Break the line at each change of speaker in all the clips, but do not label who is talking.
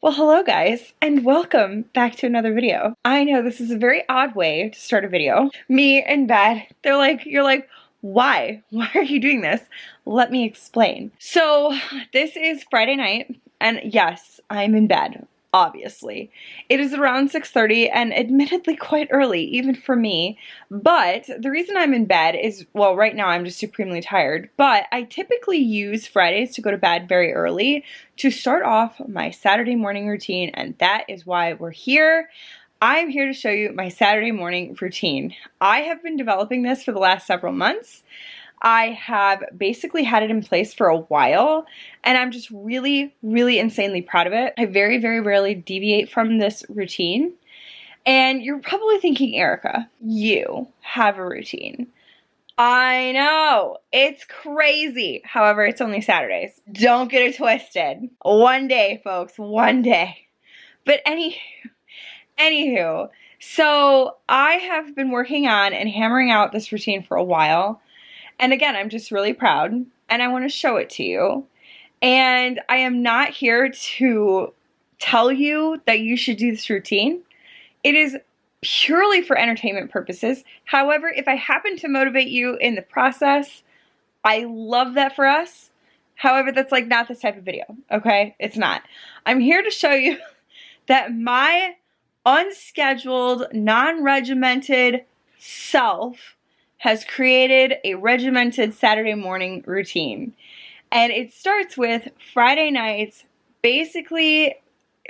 Well, hello guys, and welcome back to another video. I know this is a very odd way to start a video. Me in bed, you're like, why? Why are you doing this? Let me explain. So this is Friday night, and yes, I'm in bed, obviously. It is around 6:30 and admittedly quite early, even for me. But the reason I'm in bed is, well, right now I'm just supremely tired, but I typically use Fridays to go to bed very early to start off my Saturday morning routine, and that is why we're here. I'm here to show you my Saturday morning routine. I have been developing this for the last several months. I have basically had it in place for a while, and I'm just really, really insanely proud of it. I very, very rarely deviate from this routine. And you're probably thinking, Erica, you have a routine. I know, it's crazy. However, it's only Saturdays. Don't get it twisted. One day, folks, one day. But anywho, so I have been working on and hammering out this routine for a while. And again, I'm just really proud, and I want to show it to you. And I am not here to tell you that you should do this routine. It is purely for entertainment purposes. However, if I happen to motivate you in the process, I love that for us. However, that's like not this type of video, okay? It's not. I'm here to show you that my unscheduled, non-regimented self has created a regimented Saturday morning routine. And it starts with Friday nights, basically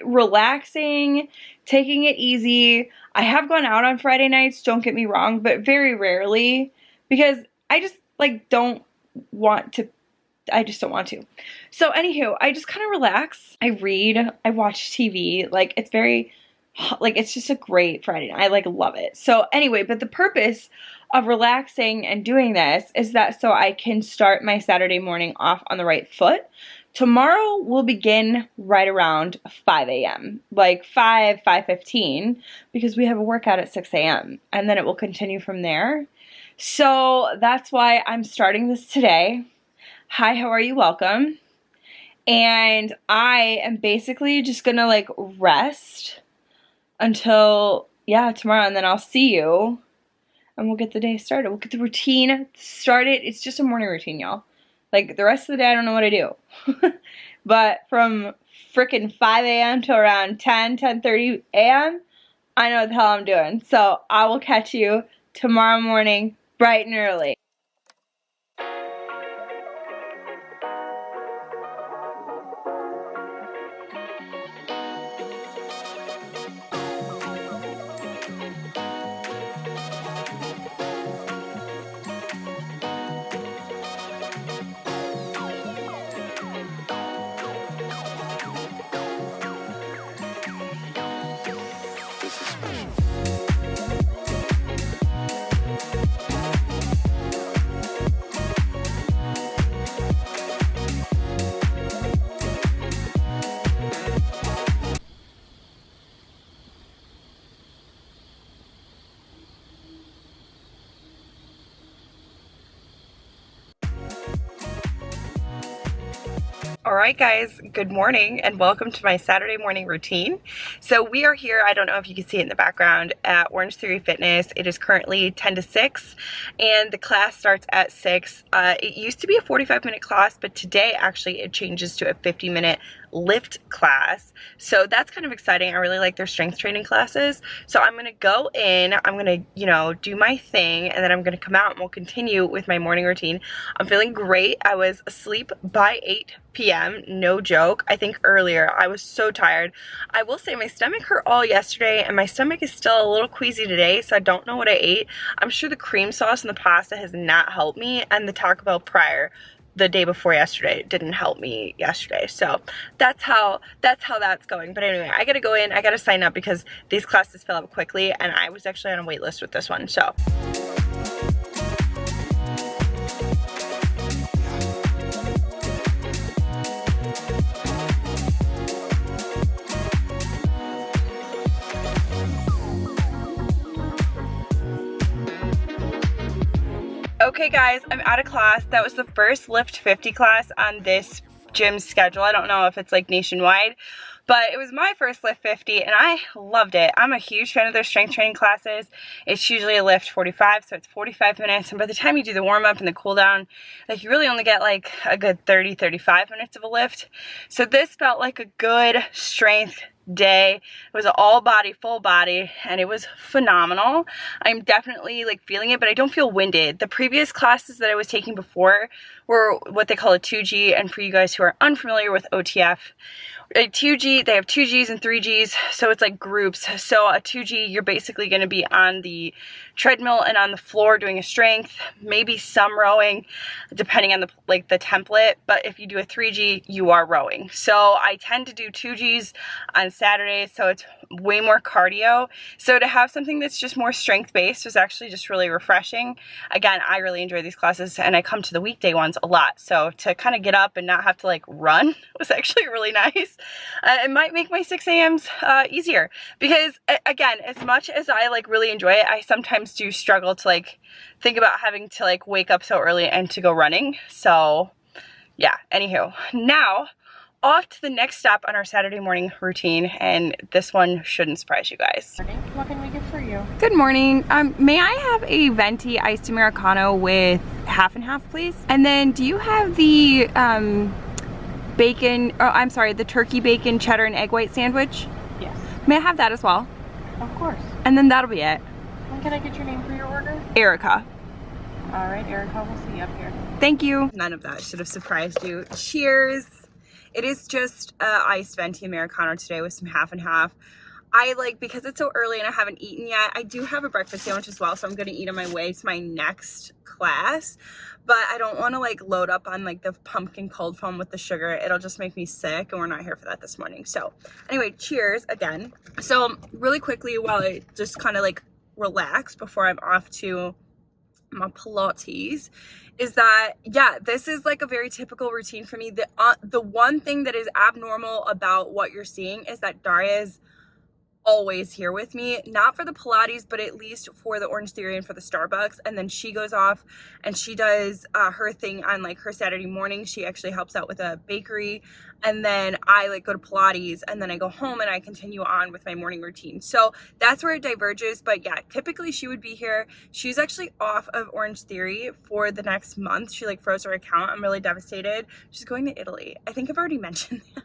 relaxing, taking it easy. I have gone out on Friday nights, don't get me wrong, but very rarely, because I just don't want to. So anywho, I just kind of relax. I read, I watch TV. It's just a great Friday night. I love it. So anyway, but the purpose of relaxing and doing this is that so I can start my Saturday morning off on the right foot. Tomorrow will begin right around 5 a.m. Like 5:15, because we have a workout at 6 a.m. and then it will continue from there. So that's why I'm starting this today. Hi, how are you? Welcome. And I am basically just gonna rest until, tomorrow, and then I'll see you, and we'll get the day started. We'll get the routine started. It's just a morning routine, y'all. The rest of the day, I don't know what I do. But from frickin' 5 a.m. to around 10:30 a.m., I know what the hell I'm doing. So I will catch you tomorrow morning, bright and early. Alright guys, good morning and welcome to my Saturday morning routine. So we are here, I don't know if you can see it in the background, at Orange Theory Fitness. It is currently 10 to 6 and the class starts at 6. It used to be a 45-minute class, but today actually it changes to a 50-minute lift class. So that's kind of exciting. I really like their strength training classes. So I'm gonna go in, I'm gonna, do my thing, and then I'm gonna come out and we'll continue with my morning routine. I'm feeling great. I was asleep by 8 p.m. no joke. I think earlier I was so tired. I will say my stomach hurt all yesterday and my stomach is still a little queasy today, so I don't know what I ate. I'm sure the cream sauce and the pasta has not helped me, and the Taco Bell prior the day before yesterday didn't help me yesterday. So that's how that's going. But anyway, I gotta go in, I gotta sign up because these classes fill up quickly, and I was actually on a wait list with this one. So okay guys, I'm out of class. That was the first Lift 50 class on this gym schedule. I don't know if it's nationwide, But it was my first lift 50 and I loved it. I'm a huge fan of their strength training classes. It's usually a lift 45, so it's 45 minutes. And by the time you do the warm up and the cool down, like you really only get like a good 30, 35 minutes of a lift. So this felt like a good strength day. It was an all body, full body, and it was phenomenal. I'm definitely like feeling it, but I don't feel winded. The previous classes that I was taking before were what they call a 2G, and for you guys who are unfamiliar with OTF, a 2G, they have 2Gs and 3Gs, so it's like groups. So a 2G, you're basically going to be on the treadmill and on the floor doing a strength, maybe some rowing, depending on the template. But if you do a 3G, you are rowing. So I tend to do 2Gs on Saturdays, so it's way more cardio. So to have something that's just more strength based was actually just really refreshing. Again, I really enjoy these classes and I come to the weekday ones a lot. So to kind of get up and not have to like run was actually really nice. It might make my 6 a.m.s easier because again, as much as I like really enjoy it, I sometimes do struggle to like think about having to like wake up so early and to go running. So yeah, anywho, now off to the next stop on our Saturday morning routine, and this one shouldn't surprise you guys.
What can we get for you?
Good morning. May I have a venti iced Americano with half and half, please? And then do you have the the turkey bacon cheddar and egg white sandwich?
Yes.
May I have that as well?
Of course.
And then that'll be it.
And can I get your name for your order?
Erica.
All right, Erica, we'll see you up here.
Thank you. None of that should have surprised you. Cheers. It is just iced venti Americano today with some half and half. Because it's so early and I haven't eaten yet, I do have a breakfast sandwich as well, so I'm gonna eat on my way to my next class. But I don't wanna like load up on like the pumpkin cold foam with the sugar. It'll just make me sick, and we're not here for that this morning. So anyway, cheers again. So really quickly, while I just kind of like relax before I'm off to my pilates, is that yeah, this is like a very typical routine for me. The one thing that is abnormal about what you're seeing is that Daria is always here with me, not for the Pilates, but at least for the Orange Theory and for the Starbucks. And then she goes off and she does her thing on like her Saturday morning. She actually helps out with a bakery, and then I like go to Pilates, and then I go home and I continue on with my morning routine. So that's where it diverges. But yeah, typically she would be here. She's actually off of Orange Theory for the next month. She like froze her account. I'm really devastated. She's going to Italy. I think I've already mentioned that.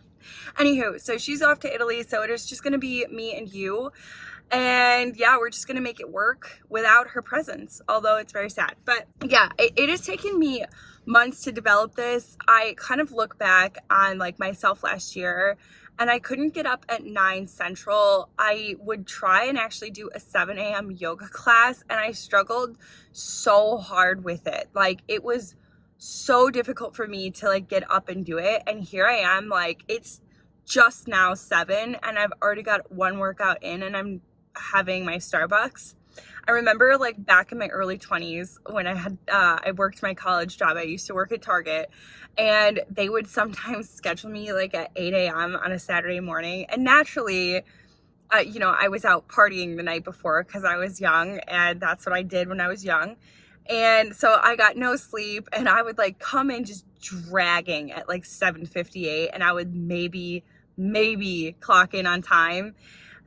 Anywho, so she's off to Italy, so it is just gonna be me and you, and yeah, we're just gonna make it work without her presence, although it's very sad. But yeah, it has taken me months to develop this. I kind of look back on like myself last year, and I couldn't get up at 9 Central. I would try and actually do a 7 a.m. yoga class, and I struggled so hard with it. Like, it was so difficult for me to like get up and do it, and here I am, like it's just now 7 and I've already got one workout in and I'm having my Starbucks. I remember like back in my early 20s when I worked my college job. I used to work at Target, and they would sometimes schedule me like at 8 a.m. on a Saturday morning, and naturally I was out partying the night before because I was young, and that's what I did when I was young. And so I got no sleep, and I would like come in just dragging at like 7:58, and I would maybe clock in on time.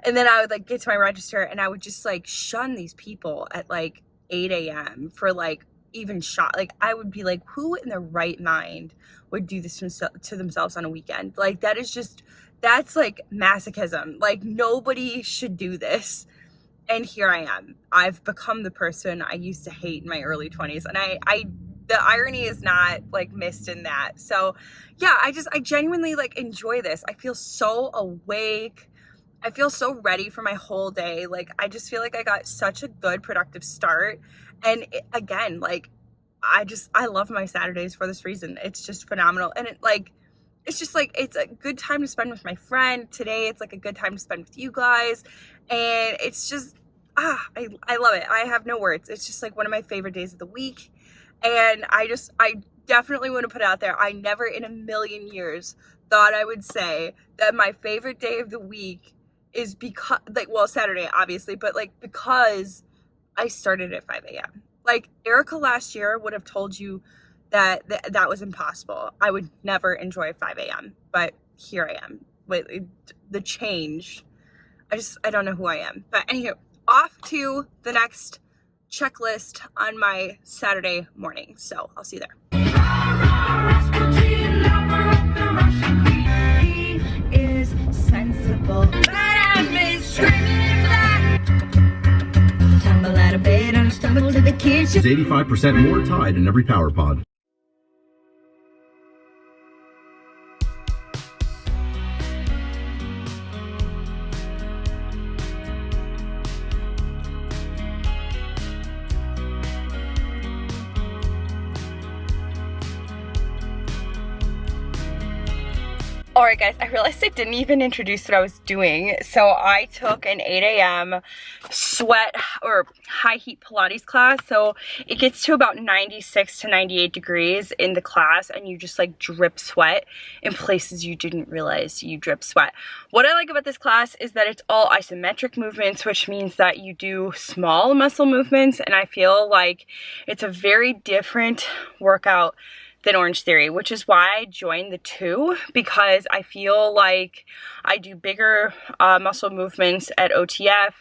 And then I would like get to my register, and I would just like shun these people at like 8 a.m. for like even shot. Like, I would be like, who in their right mind would do this to themselves on a weekend? Like, that's like masochism. Like, nobody should do this. And here I am. I've become the person I used to hate in my early 20s. And the irony is not like missed in that. So yeah, I genuinely like enjoy this. I feel so awake. I feel so ready for my whole day. Like, I just feel like I got such a good productive start. And again, like, I love my Saturdays for this reason. It's just phenomenal. And it's just like, it's a good time to spend with my friend. Today, it's like a good time to spend with you guys. And it's just, I love it. I have no words. It's just like one of my favorite days of the week. And I definitely want to put out there, I never in a million years thought I would say that my favorite day of the week is because, like, well, Saturday, obviously, but like, because I started at 5 a.m. Like, Erica last year would have told you that was impossible. I would never enjoy 5 a.m., but here I am. lately. The change. I don't know who I am. But anywho, off to the next checklist on my Saturday morning. So I'll see you there. He is sensible, but I've been screaming that. Tumble out of bed and stumble to the kitchen.
It's 85% more Tide in every Power Pod.
Alright guys, I realized I didn't even introduce what I was doing. So I took an 8 a.m. sweat or high heat Pilates class. So it gets to about 96 to 98 degrees in the class and you just like drip sweat in places you didn't realize you drip sweat. What I like about this class is that it's all isometric movements, which means that you do small muscle movements, and I feel like it's a very different workout than Orange Theory, which is why I joined the two, because I feel like I do bigger muscle movements at OTF.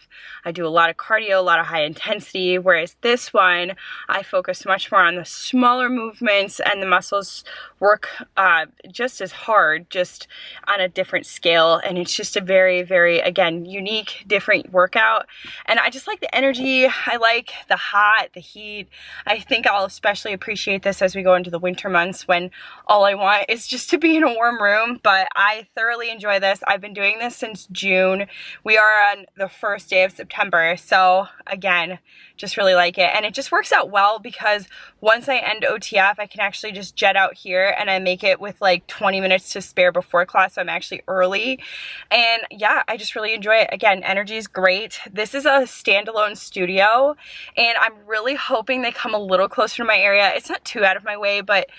I do a lot of cardio, a lot of high intensity, whereas this one, I focus much more on the smaller movements, and the muscles work just as hard, just on a different scale. And it's just a very, very, again, unique, different workout. And I just like the energy. I like the hot, the heat. I think I'll especially appreciate this as we go into the winter months when all I want is just to be in a warm room. But I thoroughly enjoy this. I've been doing this since June. We are on the first day of September. So again, just really like it. And it just works out well because once I end OTF, I can actually just jet out here, and I make it with like 20 minutes to spare before class. So I'm actually early. And yeah, I just really enjoy it. Again, energy is great. This is a standalone studio, and I'm really hoping they come a little closer to my area. It's not too out of my way, but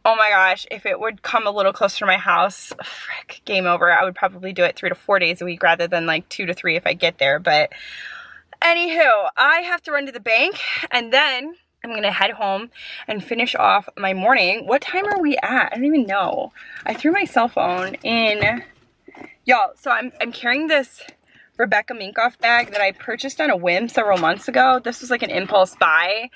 oh my gosh, if it would come a little closer to my house, frick, game over. I would probably do it 3 to 4 days a week rather than like 2 to 3 if I get there. But anywho, I have to run to the bank, and then I'm gonna head home and finish off my morning. What time are we at? I don't even know. I threw my cell phone in. Y'all, so I'm carrying this Rebecca Minkoff bag that I purchased on a whim several months ago. This was like an impulse buy,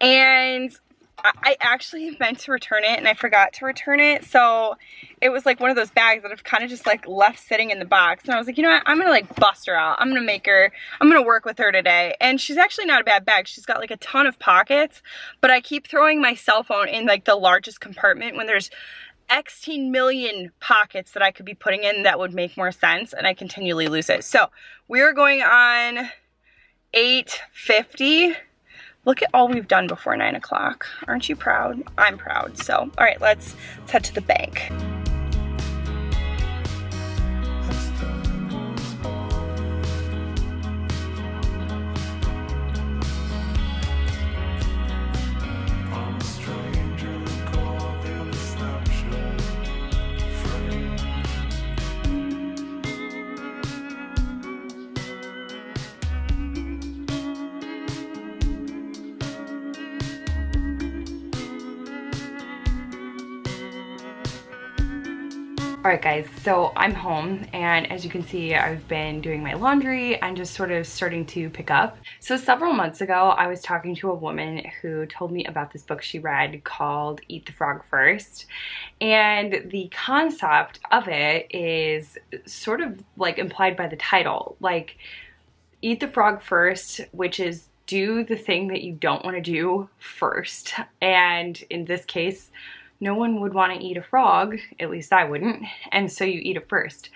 and I actually meant to return it, and I forgot to return it. So it was like one of those bags that I've kind of just like left sitting in the box. And I was like, you know what? I'm gonna like bust her out. I'm gonna work with her today. And she's actually not a bad bag. She's got like a ton of pockets, but I keep throwing my cell phone in like the largest compartment when there's 16 million pockets that I could be putting in that would make more sense, and I continually lose it. So we're going on 8:50. Look at all we've done before 9 o'clock. Aren't you proud? I'm proud. So, all right, let's head to the bank. Alright guys, so I'm home, and as you can see, I've been doing my laundry and just sort of starting to pick up. So several months ago, I was talking to a woman who told me about this book she read called Eat the Frog First. And the concept of it is sort of like implied by the title, like eat the frog first, which is do the thing that you don't want to do first. And in this case, no one would want to eat a frog, at least I wouldn't, and so you eat it first.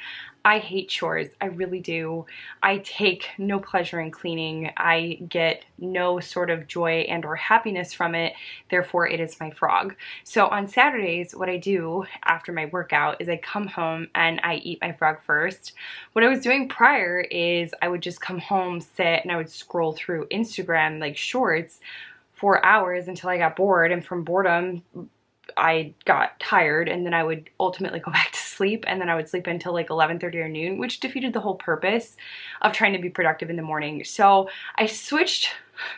I hate chores, I really do. I take no pleasure in cleaning. I get no sort of joy and or happiness from it, therefore it is my frog. So on Saturdays, what I do after my workout is I come home and I eat my frog first. What I was doing prior is I would just come home, sit, and I would scroll through Instagram, like shorts, for hours until I got bored, and from boredom, I got tired, and then I would ultimately go back to sleep, and then I would sleep until like 11:30 or noon, which defeated the whole purpose of trying to be productive in the morning. So I switched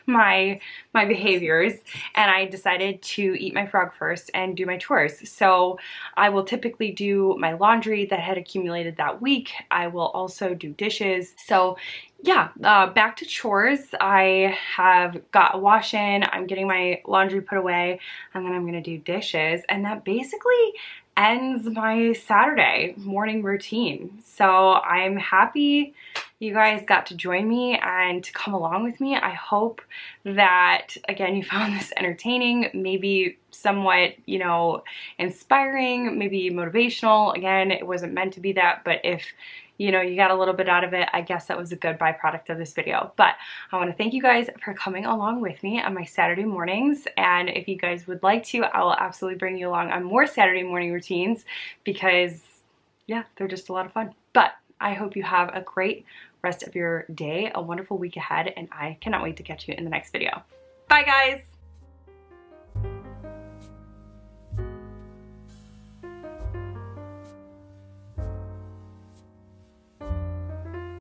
my behaviors, and I decided to eat my frog first and do my chores. So I will typically do my laundry that had accumulated that week. I will also do dishes. So yeah, back to chores. I have got a wash in, I'm getting my laundry put away, and then I'm gonna do dishes, and that basically ends my Saturday morning routine. So I'm happy you guys got to join me and to come along with me. I hope that, again, you found this entertaining, maybe somewhat, you know, inspiring, maybe motivational. Again, it wasn't meant to be that, but if you know, you got a little bit out of it, I guess that was a good byproduct of this video. But I want to thank you guys for coming along with me on my Saturday mornings. And if you guys would like to, I will absolutely bring you along on more Saturday morning routines because, yeah, they're just a lot of fun. But I hope you have a great rest of your day, a wonderful week ahead, and I cannot wait to catch you in the next video. Bye, guys!